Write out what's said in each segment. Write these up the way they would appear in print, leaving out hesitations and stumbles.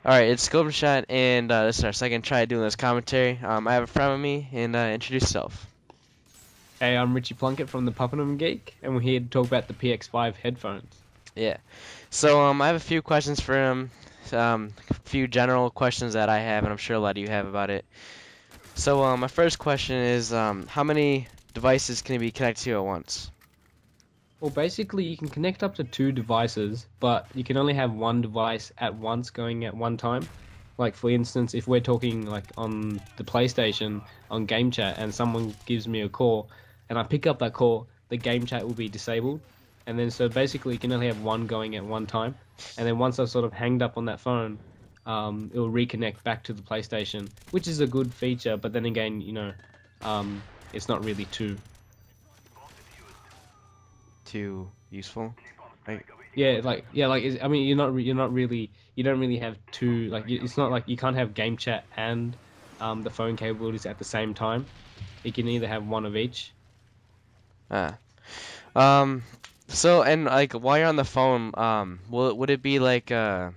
Alright, it's Shot, and this is our second try doing this commentary. I have a friend with me, and introduce yourself. Hey, I'm Richie Plunkett from ThePapadumGeek, and we're here to talk about the PX5 headphones. Yeah. So, I have a few questions for him, a few general questions that I have, and I'm sure a lot of you have about it. So, my first question is, how many devices can it be connected to at once? Well, basically, you can connect up to two devices, but you can only have one device at once going at one time. Like, for instance, if we're talking like on the PlayStation on game chat and someone gives me a call and I pick up that call, the game chat will be disabled. And then, so basically, you can only have one going at one time. And then once I've sort of hanged up on that phone, it will reconnect back to the PlayStation, which is a good feature. But then again, it's not really too. Too useful? Right? I mean, you don't really have two, it's not like you can't have game chat and the phone capabilities at the same time. You can either have one of each. Ah. Um, so, and like, while you're on the phone, would it be like, will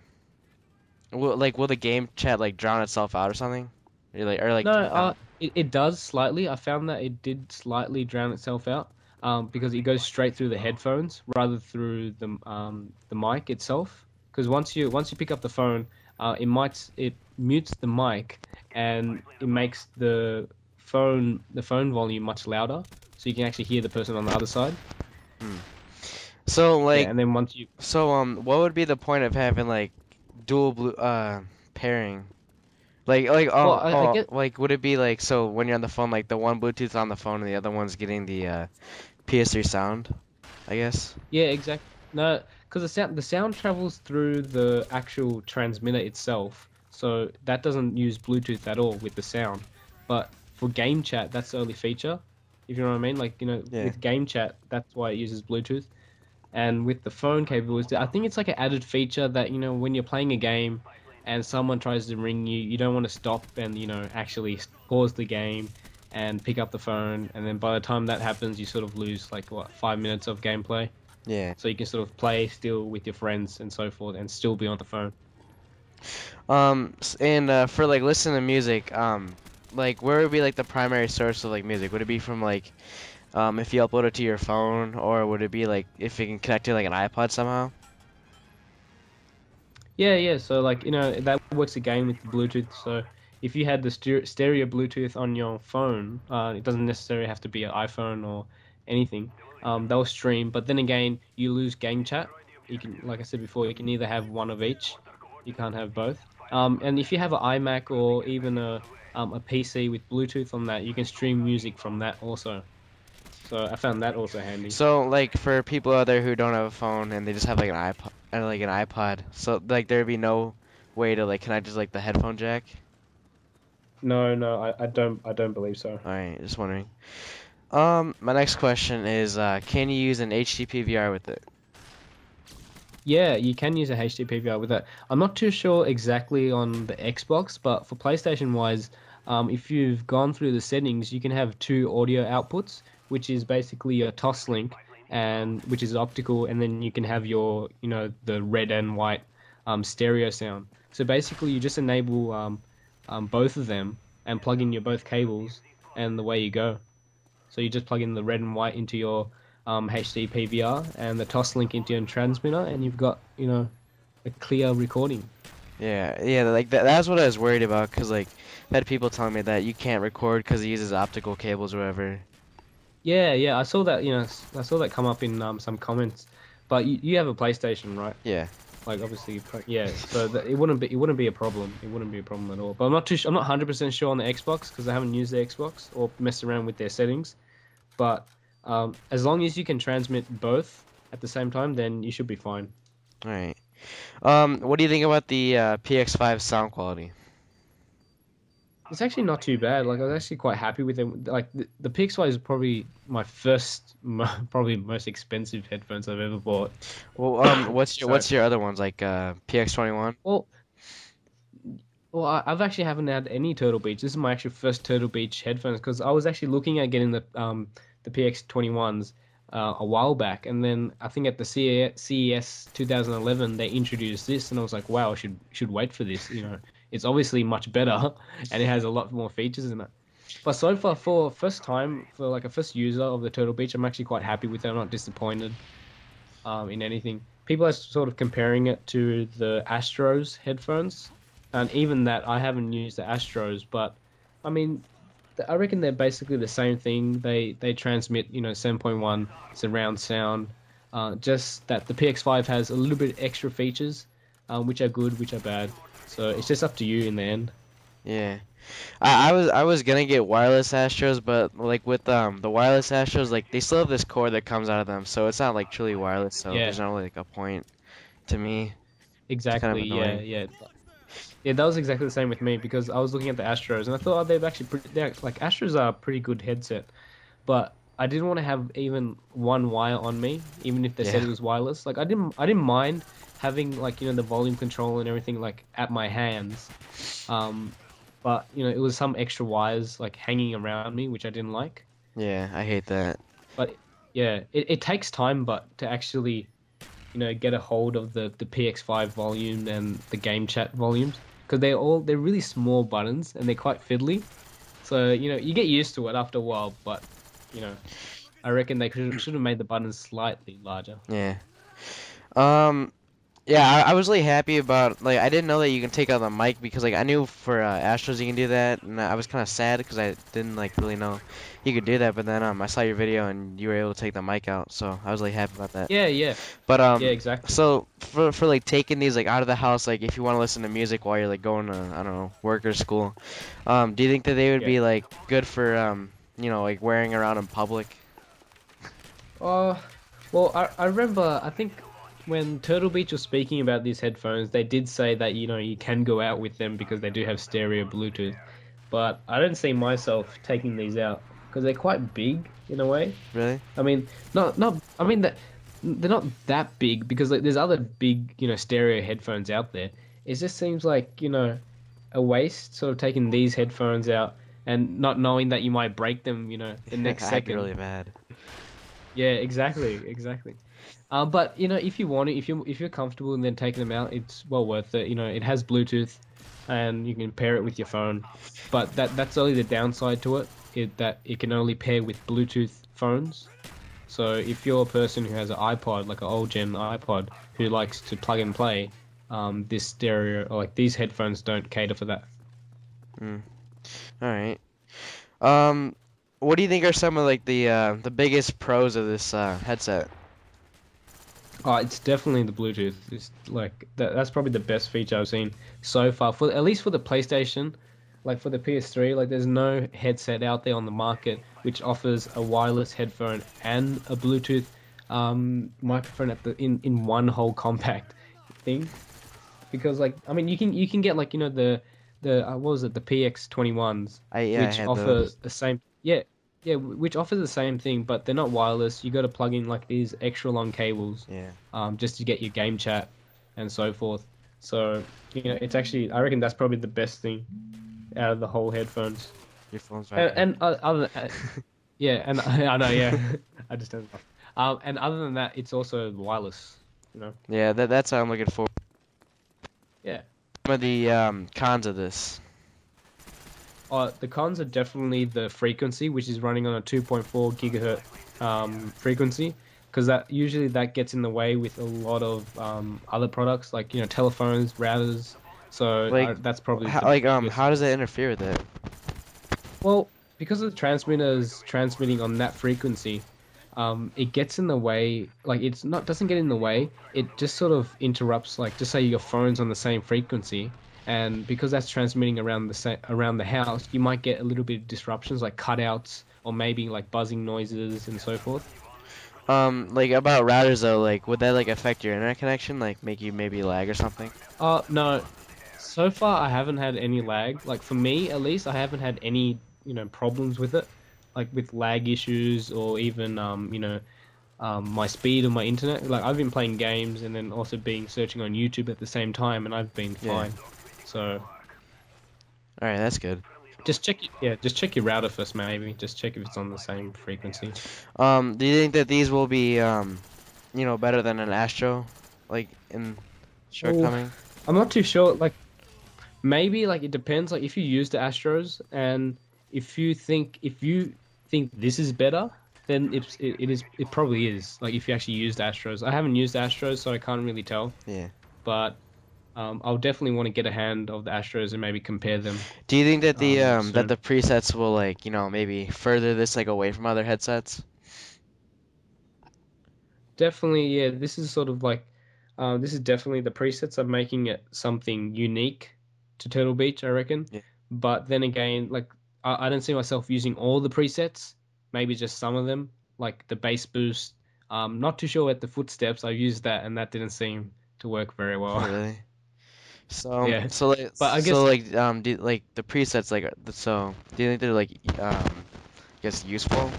the game chat like drown itself out or something? Or like No, turn down? it does slightly. I found that it did slightly drown itself out, because it goes straight through the headphones rather through the mic itself. Because once you pick up the phone, it mutes the mic and it makes the phone volume much louder, so you can actually hear the person on the other side. Hmm. So Yeah, like, and then once you what would be the point of having like dual blue pairing? Like well, I get like would it be like so when you're on the phone like the one Bluetooth on the phone and the other one's getting the PS3 sound, I guess. Yeah, exactly. No, because the sound travels through the actual transmitter itself, so that doesn't use Bluetooth at all with the sound. But for game chat, that's the only feature, if you know what I mean. Like, Yeah. with game chat, that's why it uses Bluetooth. And with the phone capabilities, I think it's like an added feature that, when you're playing a game and someone tries to ring you, you don't want to stop and, actually pause the game and pick up the phone. And then by the time that happens, you sort of lose like what, 5 minutes of gameplay. Yeah. So you can sort of play still with your friends and so forth and still be on the phone. And for like listening to music, like where would be like the primary source of like music? Would it be from like if you upload it to your phone, or would it be like if you can connect to like an iPod somehow? Yeah, yeah. So like, that works again with the Bluetooth. So if you had the stereo Bluetooth on your phone, it doesn't necessarily have to be an iPhone or anything. They'll stream, but then again, you lose game chat. You can, like I said before, you can either have one of each. You can't have both. And if you have an iMac or even a PC with Bluetooth on that, you can stream music from that also. So I found that also handy. So like for people out there who don't have a phone and they just have like an iPod, so like there'd be no way to like connect just like the headphone jack. No, no, I don't believe so. All right, just wondering. My next question is, can you use an HTTP VR with it? Yeah, you can use a HD PVR with that. I'm not too sure exactly on the Xbox, but for PlayStation wise, if you've gone through the settings, you can have two audio outputs, which is basically your toss link, and which is optical, and then you can have the red and white stereo sound. So basically, you just enable both of them and plug in your both cables, and the way you go. So you just plug in the red and white into your HD PVR and the toss link into your transmitter, and you've got a clear recording. Yeah, yeah, like that's what I was worried about, cause like I had people telling me that you can't record because it uses optical cables or whatever. Yeah, yeah, I saw that. I saw that come up in some comments. But you have a PlayStation, right? Yeah. Like obviously, yeah. So it wouldn't be a problem. It wouldn't be a problem at all. But I'm not 100% sure on the Xbox because I haven't used the Xbox or messed around with their settings. But as long as you can transmit both at the same time, then you should be fine. All right. What do you think about the PX5 sound quality? It's actually not too bad. Like I was actually quite happy with them. Like the PX5 is probably my first, probably most expensive headphones I've ever bought. Well, So, what's your other ones like PX21? well, I've actually haven't had any Turtle Beach. This is my actual first Turtle Beach headphones because I was actually looking at getting the PX21s a while back, and then I think at the CES 2011 they introduced this, and I was like, wow, I should wait for this. It's obviously much better, and it has a lot more features in it. But so far, for first time, for like a first user of the Turtle Beach, I'm actually quite happy with it. I'm not disappointed in anything. People are sort of comparing it to the Astros headphones, and even that I haven't used the Astros, but I mean, I reckon they're basically the same thing. They transmit 7.1 surround sound. Just that the PX5 has a little bit extra features, which are good, which are bad. So it's just up to you in the end. Yeah. I was gonna get wireless Astros, but like with the wireless Astros, like they still have this cord that comes out of them, so it's not like truly wireless. So Yeah, there's not really like a point to me. It's kind of exactly. Yeah, annoying. yeah. Yeah, that was exactly the same with me because I was looking at the Astros and I thought, oh, they're like Astros are a pretty good headset, but I didn't want to have even one wire on me, even if they said Yeah. it was wireless. Like I didn't mind having like the volume control and everything like at my hands, um, but it was some extra wires like hanging around me, which I didn't like. Yeah, I hate that. But yeah, it takes time, but to actually get a hold of the PX5 volume and the game chat volumes because they're really small buttons and they're quite fiddly. So you get used to it after a while, but you know I reckon they should have made the buttons slightly larger. Yeah. Um, Yeah, I was really happy about like I didn't know that you can take out the mic because like I knew for Astros you can do that, and I was kind of sad because I didn't like really know you could do that. But then I saw your video and you were able to take the mic out, so I was really happy about that. Yeah, yeah, But yeah, exactly. so for like taking these like out of the house, like if you want to listen to music while you're like going to I don't know work or school, do you think that they would Yeah. be like good for like wearing around in public? Uh, well, I remember, I think when Turtle Beach was speaking about these headphones, they did say that, you can go out with them because they do have stereo Bluetooth. But I don't see myself taking these out because they're quite big in a way. Really? I mean, I mean that they're not that big because like there's other big, stereo headphones out there. It just seems like, a waste sort of taking these headphones out and not knowing that you might break them, the next I'd be second. really mad. Yeah, exactly, exactly. But if you want it, if you're comfortable and then taking them out, it's well worth it. It has Bluetooth, and you can pair it with your phone. But that's only the downside to it. That it can only pair with Bluetooth phones. So if you're a person who has an iPod, like an old gen iPod, who likes to plug and play, this stereo or like these headphones don't cater for that. Mm. All right. Um, what do you think are some of like the biggest pros of this headset? Oh, it's definitely the Bluetooth. It's like that's probably the best feature I've seen so far. For at least for the PlayStation, like for the PS3, like there's no headset out there on the market which offers a wireless headphone and a Bluetooth microphone at in one whole compact thing. Because like I mean you can get like the what was it, the PX21s, Yeah, I which had offer those. the same, which offers the same thing, but they're not wireless. You got to plug in like these extra long cables, Yeah, just to get your game chat and so forth. So it's actually, I reckon that's probably the best thing out of the whole headphones. your phone's right And, there. and other yeah, and I know, yeah, I just don't. And other than that, it's also wireless. You know, Yeah, that's what I'm looking for. yeah. Some of the cons of this. The cons are definitely the frequency, which is running on a 2.4 gigahertz frequency, because that gets in the way with a lot of other products like telephones, routers. So Like, that's probably the biggest. how does it interfere with it? Well, because of the transmitters transmitting on that frequency, it gets in the way. Like it's not doesn't get in the way. It just sort of interrupts. Like just say your phone's on the same frequency, and because that's transmitting around the house, you might get a little bit of disruptions, like cutouts or maybe like buzzing noises and so forth. Like about routers though, like would that like affect your internet connection? Like make you maybe lag or something? No, so far I haven't had any lag. Like for me at least, I haven't had any problems with it, like with lag issues or even my speed of my internet. Like I've been playing games and then also being searching on YouTube at the same time, and I've been Yeah. fine. So All right, that's good. Just check your router first, maybe. Just check if it's on the same frequency. Do you think that these will be better than an Astro, like in Oh, shortcoming? I'm not too sure. Like maybe like it depends. Like if you use the Astros and if you think this is better, then it probably is. Like if you actually used Astros. I haven't used Astros, so I can't really tell. Yeah. But I'll definitely want to get a hand of the Astros and maybe compare them Do you think that soon. the presets will like, maybe further this like away from other headsets? Definitely, yeah. This is sort of like, this is definitely the presets are making it something unique to Turtle Beach, I reckon. Yeah. But then again, like, I don't see myself using all the presets. Maybe just some of them, like the bass boost. Not too sure at the footsteps. I've used that, and that didn't seem to work very well. Really? So Yeah, but I so guess, like like the presets like so do you think they're like I guess useful?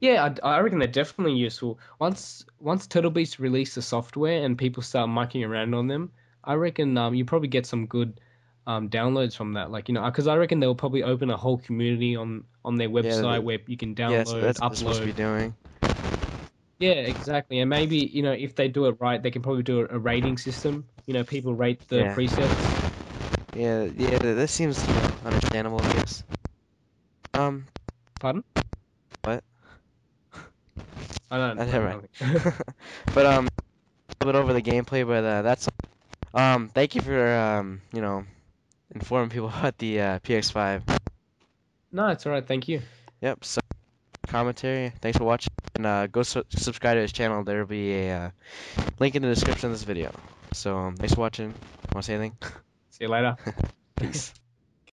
yeah, I reckon they're definitely useful. Once Turtle Beach release the software and people start mucking around on them, I reckon you probably get some good downloads from that. Like, because I reckon they'll probably open a whole community on their Yeah, website where you can yeah, so download, that's what they're supposed to be upload. doing. Yeah, exactly. And maybe, if they do it right, they can probably do a rating system. People rate the Yeah. presets. Yeah, this seems understandable, I guess. Um, Pardon? what? I don't know, Never mind. nothing. But a little bit over the gameplay, but that's thank you for informing people about the PX5. No, it's all right. Thank you. Yep, so commentary. Thanks for watching, and go subscribe to his channel. There'll be a link in the description of this video. So thanks for watching. Want to say anything? See you later. Peace.